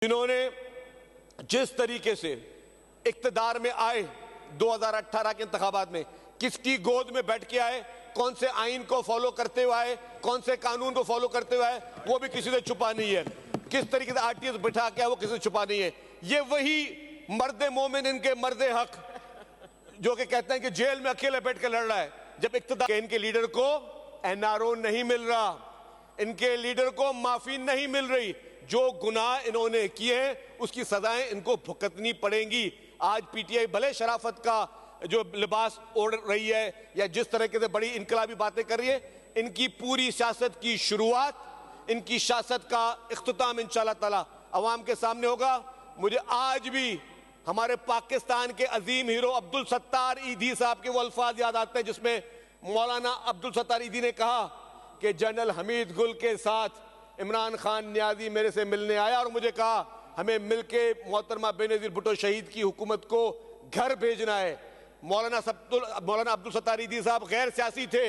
जिन्होंने जिस तरीके से इक्तदार में आए 2018 के इंतखाबात में, किसकी गोद में बैठ के आए, कौन से आइन को फॉलो करते हुए आए, कौन से कानून को फॉलो करते हुए आए, वो भी किसी से छुपा नहीं है। किस तरीके से आरटीएस बिठा के आए, वो किसी से छुपा नहीं है। ये वही मर्द मोमिन, इनके मर्द हक, जो कि कहते हैं कि जेल में अकेले बैठ के लड़ रहा है, जब इक्तदार इनके लीडर को एनआरओ नहीं मिल रहा, इनके लीडर को माफी नहीं मिल रही, जो गुनाह इन्होंने किए हैं उसकी सजाएं इनको भुगतनी पड़ेंगी। आज पीटीआई भले शराफत का जो लिबास ओढ़ रही है या जिस तरीके से बड़ी इनकलाबी बातें कर रही है, इनकी पूरी सियासत की शुरुआत, इनकी सियासत का इख्तिताम इंशाअल्लाह ताला अवाम के सामने होगा। मुझे आज भी हमारे पाकिस्तान के अजीम हीरो अब्दुल सत्तार ईदी साहब के वो अल्फाज याद आते हैं जिसमें मौलाना अब्दुल सत्तार ईदी ने कहा कि जनरल हमीद गुल के साथ इमरान खान न्याजी मेरे से मिलने आया और मुझे कहा हमें मिलके मोहतरमा बेनजीर भुट्टो शहीद की हुकूमत को घर भेजना है। मौलाना अब्दुल सत्तार ईदी साहब गैर सियासी थे,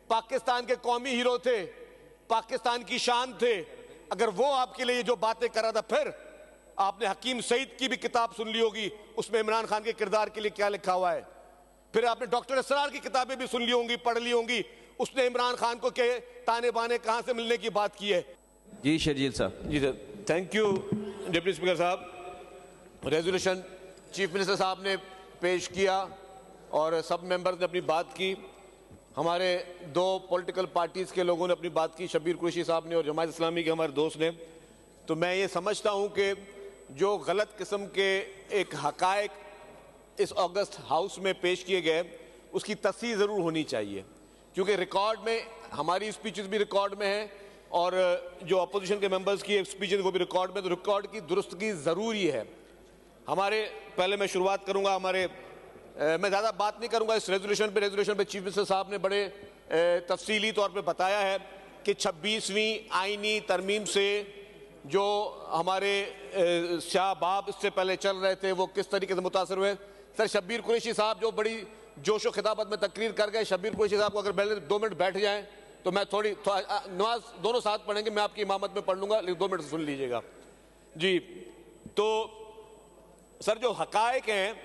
पाकिस्तान के कौमी हीरो थे, पाकिस्तान की शान थे। अगर वो आपके लिए जो बातें कर रहा था, फिर आपने हकीम सईद की भी किताब सुन ली होगी, उसमें इमरान खान के किरदार के लिए क्या लिखा हुआ है। फिर आपने डॉक्टर असरार की किताबें भी सुन ली होंगी, पढ़ ली होंगी, उसने इमरान खान को के ताने बाने कहां से मिलने की बात की है। जी शर्जील साहब। जी sir, thank you deputy speaker साहब। रेजोल्यूशन चीफ मिनिस्टर साहब ने पेश किया और सब मेंबर्स ने अपनी बात की। हमारे दो पॉलिटिकल पार्टीज़ के लोगों ने अपनी बात की, शब्बीर कुरैशी साहब ने और जमात इस्लामी के हमारे दोस्त ने। तो मैं ये समझता हूँ कि जो गलत किस्म के एक हकायक इस अगस्त हाउस में पेश किए गए, उसकी तस्दीक ज़रूर होनी चाहिए, क्योंकि रिकॉर्ड में हमारी स्पीचेस भी रिकॉर्ड में हैं और जो अपोजिशन के मेंबर्स की स्पीचेस वो भी रिकॉर्ड में, तो रिकॉर्ड की दुरुस्तगी ज़रूरी है। हमारे पहले मैं शुरुआत करूंगा, मैं ज़्यादा बात नहीं करूंगा इस रेजोल्यूशन पे चीफ मिनिस्टर साहब ने बड़े तफसीली तौर पे बताया है कि 26वीं आइनी तरमीम से जो हमारे शाहबाब इससे पहले चल रहे थे वो किस तरीके से मुतासर हुए। सर शब्बीर कुरैशी साहब जो बड़ी जोशो खिताबत में तकरीर कर गए, शब्बीर कुरैशी साहब को अगर पहले 2 मिनट बैठ जाएं तो मैं थोड़ी नमाज दोनों साथ पढ़ेंगे, मैं आपकी इमामत में पढ़ लूंगा, लेकिन 2 मिनट सुन लीजिएगा जी। तो सर जो हकायक हैं,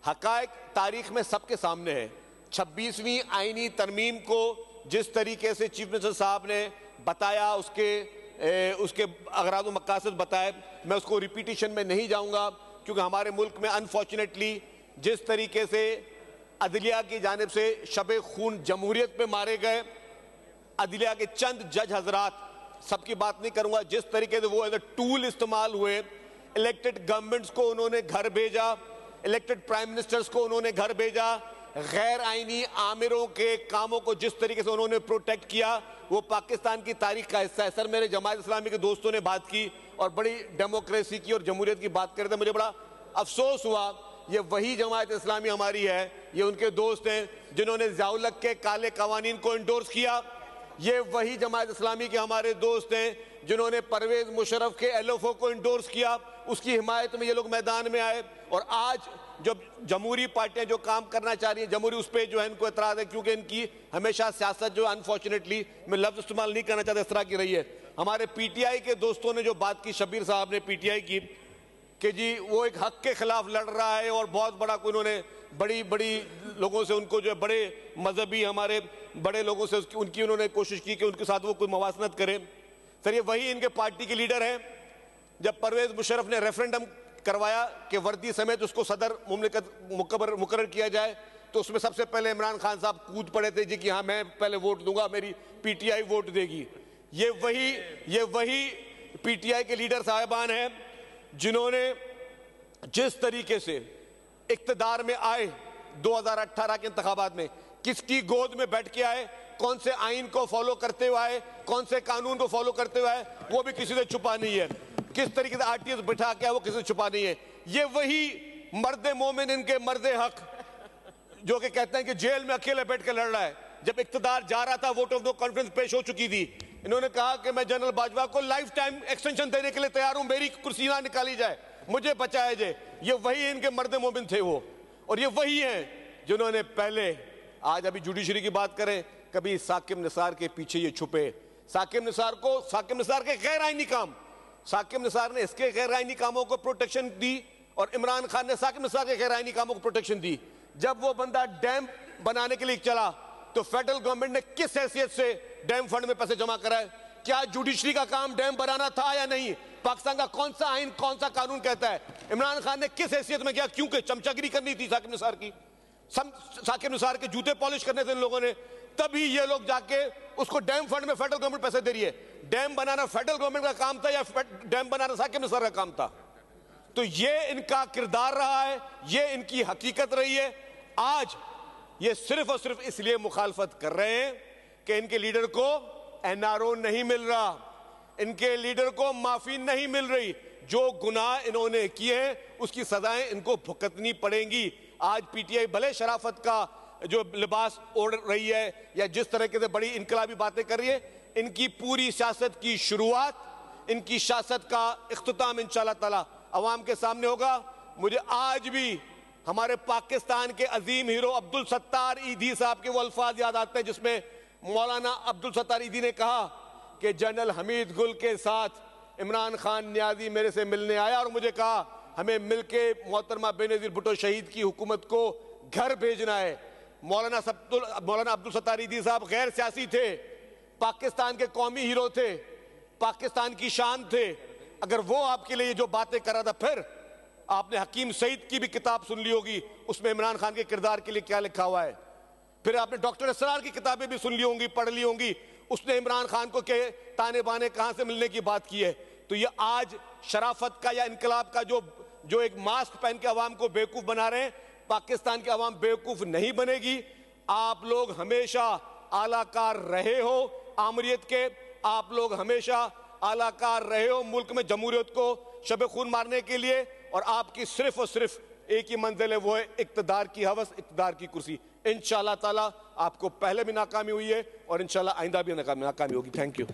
हकायक तारीख में सबके सामने है। 26वीं आइनी तरमीम को जिस तरीके से चीफ मिनिस्टर साहब ने बताया, उसके अगराज़ व मकासद बताए, मैं उसको रिपीटिशन में नहीं जाऊंगा, क्योंकि हमारे मुल्क में अनफॉर्चुनेटली जिस तरीके से अदलिया की जानिब से शब खून जमहूरियत पे मारे गए, अदलिया के चंद जज हजरात, सबकी बात नहीं करूंगा, जिस तरीके से वो एज ए टूल इस्तेमाल हुए, इलेक्टेड गवर्नमेंट्स को उन्होंने घर भेजा, इलेक्टेड प्राइम मिनिस्टर्स को उन्होंने घर भेजा, गैर आइनी आमिरों के कामों को जिस तरीके से उन्होंने प्रोटेक्ट किया, वो पाकिस्तान की तारीख का हिस्सा है। सर मेरे जमात इस्लामी के दोस्तों ने बात की और बड़ी डेमोक्रेसी की और जमहूरियत की बात कर रहे थे, मुझे बड़ा अफसोस हुआ। ये वही जमात इस्लामी हमारी है, ये उनके दोस्त हैं जिन्होंने ज़ियाउल-हक के काले कवानीन को इंडोर्स किया, ये वही जमात इस्लामी के हमारे दोस्त हैं जिन्होंने परवेज मुशर्रफ के एलओएफओ को इंडोर्स किया, उसकी हिमायत में ये लोग मैदान में आए। और आज जब जमहूरी पार्टियां जो काम करना चाह रही हैं जमहूरी, उस पर जो है इनको एतराज़ है, क्योंकि इनकी हमेशा सियासत जो अनफॉर्चुनेटली, मैं लफ्ज़ इस्तेमाल नहीं करना चाहता, इस तरह की रही है। हमारे पीटीआई के दोस्तों ने जो बात की, शब्बीर साहब ने पीटीआई की, कि जी वो एक हक के खिलाफ लड़ रहा है और बहुत बड़ा कोई उन्होंने बड़ी लोगों से, उनको जो है बड़े मजहबी हमारे बड़े लोगों से उनकी उन्होंने कोशिश की कि उनके साथ वो कोई मवासनत करें। सर ये वही इनके पार्टी के लीडर हैं, जब परवेज मुशर्रफ ने रेफरेंडम करवाया कि वर्दी समेत उसको सदर मुमलिकत मुकर्रर किया जाए, तो उसमें सबसे पहले इमरान खान साहब कूद पड़े थे जी कि हाँ मैं पहले वोट दूंगा, मेरी पीटीआई वोट देगी। ये वही पीटीआई के लीडर साहिबान हैं जिन्होंने जिस तरीके से इक्तदार में आए 2018 के इंतखाबात में, किसकी गोद में बैठ के आए, कौन से आइन को फॉलो करते हुए आए, कौन से कानून को फॉलो करते हुए आए, वो भी किसी से छुपा नहीं है। किस तरीके से आरटीएस बिठा के आए, वो किसी से छुपा नहीं है। ये वही मर्द मोमिन, इनके मर्द हक, जो कि कहते हैं कि जेल में अकेले बैठ के लड़ रहा है। जब इक्तदार जा रहा था, वोट ऑफ नो कॉन्फिडेंस पेश हो चुकी थी, इन्होंने कहा कि मैं जनरल बाजवा को लाइफ टाइम एक्सटेंशन देने के लिए तैयार हूं, मेरी कुर्सी ना निकाली जाए, मुझे बचाया जाए। ये वही इनके मर्द मोमिन थे वो, और ये वही हैं जिन्होंने पहले, आज अभी जुडिशरी की बात करें, कभी साकिब निसार के पीछे ये छुपे, साकिब निसार के गैर आईनी काम, साकिब निसार ने इसके गैर आईनी कामों को प्रोटेक्शन दी और इमरान खान ने साकिब निसार के गैर आईनी कामों को प्रोटेक्शन दी। जब वो बंदा डैम बनाने के लिए चला तो फेडरल गवर्नमेंट ने किस हैसियत से डैम फंड में पैसे जमा कराए? क्या जुडिशरी का काम डैम बनाना था या नहीं? पाकिस्तान का कौन सा आइन, कौन सा कानून कहता है? इमरान खान ने किस हैसियत में किया? क्योंकि चमचागिरी करनी थी साकिब निसार की, साकिब निसार के जूते पॉलिश करने थे इन लोगों ने, तभी ये लोग जाके उसको डैम फंड में फेडरल गवर्नमेंट पैसे दे रही है। डैम बनाना फेडरल गवर्नमेंट का काम था या डैम बनाना साकिब निसार का काम था? तो ये इनका किरदार रहा है, ये इनकी हकीकत रही है। आज ये सिर्फ और सिर्फ इसलिए मुखालफत कर रहे हैं कि इनके लीडर को एनआरओ नहीं मिल रहा, इनके लीडर को माफी नहीं मिल रही। जो गुनाह इन्होंने किए हैं उसकी सजाएं इनको भुगतनी पड़ेंगी। आज पीटीआई भले शराफत का जो लिबास ओढ़ रही है या जिस तरीके से बड़ी इनकलाबी बातें कर रही है, इनकी पूरी सियासत की शुरुआत, इनकी सियासत का इख्तिताम इंशाअल्लाह ताला अवाम के सामने होगा। मुझे आज भी हमारे पाकिस्तान के अजीम हीरो अब्दुल सत्तार ईदी साहब के वो अल्फाज याद आते हैं जिसमें मौलाना अब्दुल सत्तार ईदी ने कहा कि जनरल हमीद गुल के साथ इमरान खान नियाजी मेरे से मिलने आया और मुझे कहा हमें मिलके मोहतरमा बेनजीर भुट्टो शहीद की हुकूमत को घर भेजना है। मौलाना अब्दुल सत्तार ईदी साहब गैर सियासी थे, पाकिस्तान के कौमी हीरो थे, पाकिस्तान की शान थे। अगर वो आपके लिए जो बातें कर रहा था, फिर आपने हकीम सईद की भी किताब सुन ली होगी, उसमें इमरान खान के किरदार के लिए क्या लिखा हुआ है। फिर आपने डॉक्टर असरार की किताबें भी सुन ली होंगी, पढ़ ली होंगी, उसने इमरान खान को के ताने बाने कहां से मिलने की बात की है। तो ये आज शराफत का या इनकलाब का जो एक मास्क पहन के अवाम को बेवकूफ बना रहे हैं, पाकिस्तान के अवाम बेवकूफ नहीं बनेगी। आप लोग हमेशा आलाकार रहे हो आमरीत के, आप लोग हमेशा आलाकार रहे हो मुल्क में जमहूरियत को शब खून मारने के लिए, और आपकी सिर्फ और सिर्फ एक ही मंजिल है, वो है इक्तदार की हवस, इक्तदार की कुर्सी। इंशाअल्लाह ताला आपको पहले भी नाकामी हुई है और इंशाअल्लाह आइंदा भी नाकामी होगी। Thank you.